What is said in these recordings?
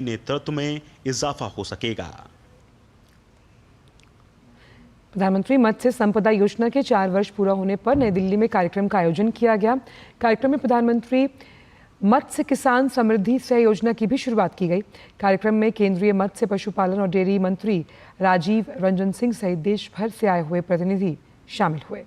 नेतृत्व में इजाफा हो सकेगा। प्रधानमंत्री मत्स्य संपदा योजना के 4 वर्ष पूरा होने पर नई दिल्ली में कार्यक्रम का आयोजन किया गया। कार्यक्रम में प्रधानमंत्री मत्स्य किसान समृद्धि सह योजना की भी शुरुआत की गई। कार्यक्रम में केंद्रीय मत्स्य पशुपालन और डेयरी मंत्री राजीव रंजन सिंह सहित देश भर से आए हुए प्रतिनिधि शामिल हुए।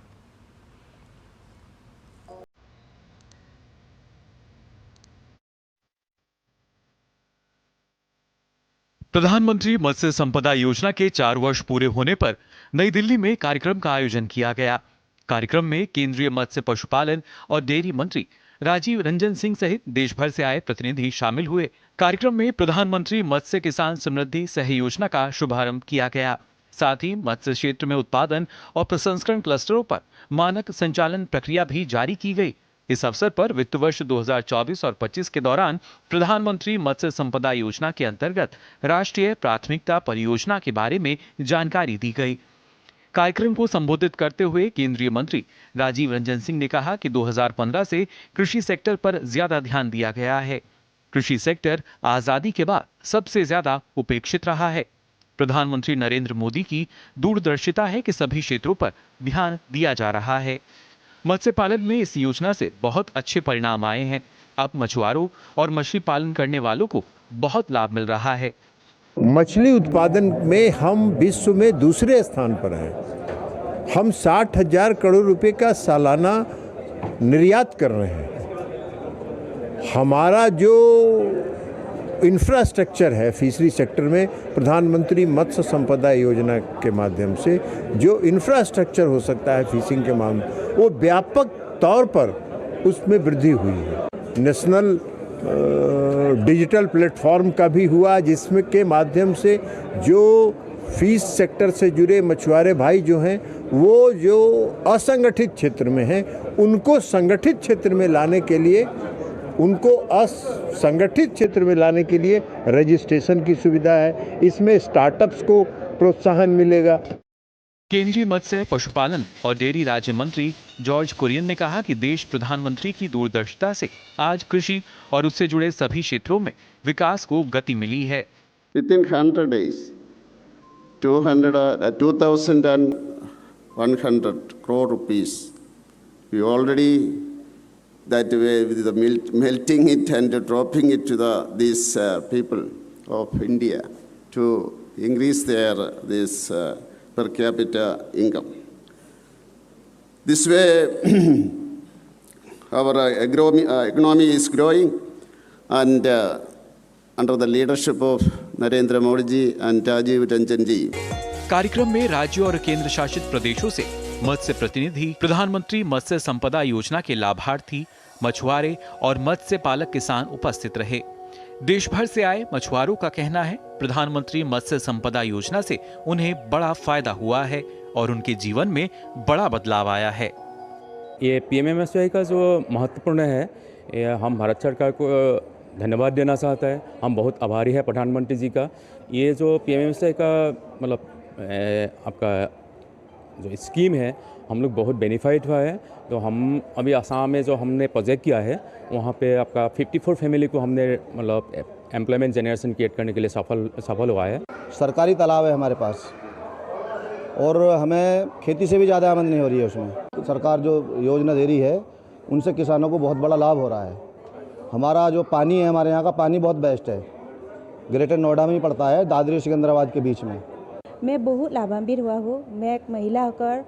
प्रधानमंत्री मत्स्य संपदा योजना के 4 वर्ष पूरे होने पर नई दिल्ली में कार्यक्रम का आयोजन किया गया। कार्यक्रम में केंद्रीय मत्स्य पशुपालन और डेयरी मंत्री राजीव रंजन सिंह सहित देश भर से आए प्रतिनिधि शामिल हुए। कार्यक्रम में प्रधानमंत्री मत्स्य किसान समृद्धि सह योजना का शुभारंभ किया गया। साथ ही मत्स्य क्षेत्र में उत्पादन और प्रसंस्करण क्लस्टरों पर मानक संचालन प्रक्रिया भी जारी की गई। इस अवसर पर वित्त वर्ष 2024 और 25 के दौरान प्रधानमंत्री मत्स्य संपदा योजना के अंतर्गत राष्ट्रीय प्राथमिकता परियोजना के बारे में जानकारी दी गई। कार्यक्रम को संबोधित करते हुए केंद्रीय मंत्री राजीव रंजन सिंह ने कहा कि 2015 से कृषि सेक्टर पर ज्यादा ध्यान दिया गया है। कृषि सेक्टर आजादी के बाद सबसे ज्यादा उपेक्षित रहा है। प्रधानमंत्री नरेंद्र मोदी की दूरदर्शिता है कि सभी क्षेत्रों पर ध्यान दिया जा रहा है। मत्स्य पालन में इस योजना से बहुत अच्छे परिणाम आए हैं। अब मछुआरों और मछली पालन करने वालों को बहुत लाभ मिल रहा है। मछली उत्पादन में हम विश्व में दूसरे स्थान पर हैं। हम 60,000 करोड़ रुपए का सालाना निर्यात कर रहे हैं। हमारा जो इंफ्रास्ट्रक्चर है फिशरी सेक्टर में, प्रधानमंत्री मत्स्य संपदा योजना के माध्यम से जो इंफ्रास्ट्रक्चर हो सकता है फिशिंग के मामले, वो व्यापक तौर पर उसमें वृद्धि हुई है। नेशनल डिजिटल प्लेटफॉर्म का भी हुआ, जिसमें के माध्यम से जो फिश सेक्टर से जुड़े मछुआरे भाई जो हैं, वो जो असंगठित क्षेत्र में हैं, उनको संगठित क्षेत्र में लाने के लिए, उनको असंगठित क्षेत्र में लाने के लिए रजिस्ट्रेशन की सुविधा है। इसमें स्टार्टअप्स को प्रोत्साहन मिलेगा। केंद्रीय मत्स्य पशुपालन और डेयरी राज्य मंत्री जॉर्ज कुरियन ने कहा कि देश प्रधानमंत्री की दूरदर्शिता से आज कृषि और उससे जुड़े सभी क्षेत्रों में विकास को गति मिली है। Within 100 days, 2,100 crore rupees. We already that way with the melting it and dropping it to these people of India to increase their per capita income. This way, our economy is growing, and under the leadership of Narendra Modi ji and Rajiv Ranjan ji. कार्यक्रम में राज्यों और केंद्र शासित प्रदेशों से मत्स्य प्रतिनिधि, प्रधानमंत्री मत्स्य संपदा योजना के लाभार्थी, मछुआरे और मत्स्य पालक किसान उपस्थित रहे। देश भर से आए मछुआरों का कहना है प्रधानमंत्री मत्स्य संपदा योजना से उन्हें बड़ा फायदा हुआ है और उनके जीवन में बड़ा बदलाव आया है। ये पीएमएमएसवाई का जो महत्वपूर्ण है, ये हम भारत सरकार को धन्यवाद देना चाहता है। हम बहुत आभारी है प्रधानमंत्री जी का। ये जो पीएमएमएसवाई का मतलब आपका जो स्कीम है, हम लोग बहुत बेनिफिट हुआ है। तो हम अभी आसाम में जो हमने प्रोजेक्ट किया है, वहाँ पे आपका 54 फैमिली को हमने मतलब एम्प्लॉयमेंट जनरेशन क्रिएट करने के लिए सफल हुआ है। सरकारी तालाब है हमारे पास और हमें खेती से भी ज़्यादा आमदनी नहीं हो रही है उसमें। सरकार जो योजना दे रही है, उनसे किसानों को बहुत बड़ा लाभ हो रहा है। हमारा जो पानी है, हमारे यहाँ का पानी बहुत बेस्ट है। ग्रेटर नोएडा में ही पड़ता है, दादरी और सिकंदराबाद के बीच में। मैं बहुत लाभान्वित हुआ हूँ। मैं एक महिला होकर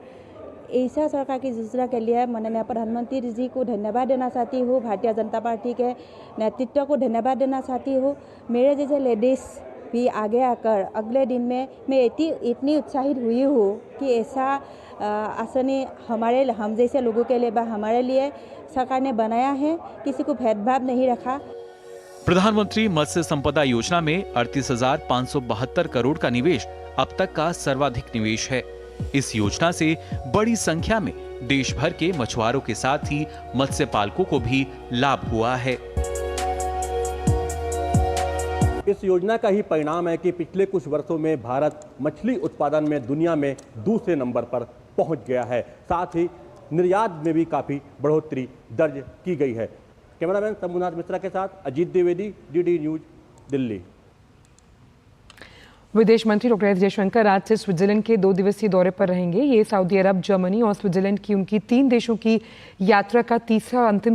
ऐसा सरकार की योजना के लिए माननीय प्रधानमंत्री जी को धन्यवाद देना चाहती हूँ। भारतीय जनता पार्टी के नेतृत्व को धन्यवाद देना चाहती हूँ। मेरे जैसे लेडीज़ भी आगे आकर अगले दिन में मैं इतनी उत्साहित हुई हूँ कि ऐसा आसनी हम जैसे लोगों के लिए हमारे लिए सरकार ने बनाया है। किसी को भेदभाव नहीं रखा। प्रधानमंत्री मत्स्य संपदा योजना में 38,572 करोड़ का निवेश अब तक का सर्वाधिक निवेश है। इस योजना से बड़ी संख्या में देश भर के मछुआरों के साथ ही मत्स्य पालकों को भी लाभ हुआ है। इस योजना का ही परिणाम है कि पिछले कुछ वर्षों में भारत मछली उत्पादन में दुनिया में दूसरे नंबर पर पहुंच गया है। साथ ही निर्यात में भी काफी बढ़ोतरी दर्ज की गई है। कैमरामैन शंभुनाथ मिश्रा के साथ अजीत द्विवेदी, डीडी न्यूज, दिल्ली। विदेश मंत्री डॉक्टर एस जयशंकर आज से स्विट्जरलैंड के 2 दिवसीय दौरे पर रहेंगे। ये सऊदी अरब, जर्मनी और स्विट्जरलैंड की उनकी 3 देशों की यात्रा का तीसरा अंतिम